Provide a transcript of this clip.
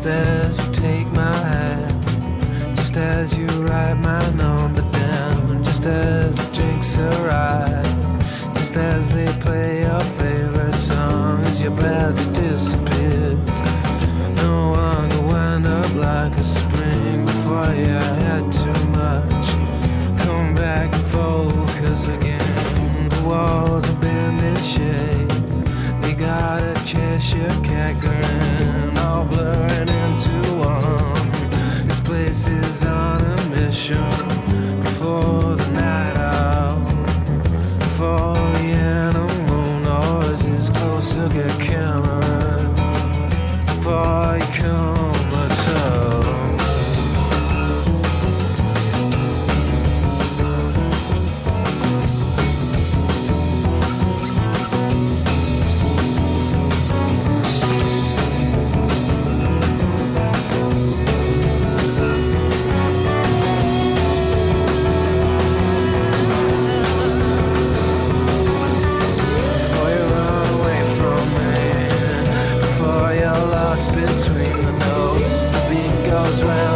just as you take my hand, just as you write my number down, just as the drinks arrive, just as they play your favorite songs, your body disappears. No one will wind up like a spring before you had too much. Come back and focus again. The walls have been in shape. They got a Cheshire cat grin, all blurring into one. This place is on a mission. Before the night out, before the animal noises, closer get cameras. Before you come at all. Between the notes, the beat goes round.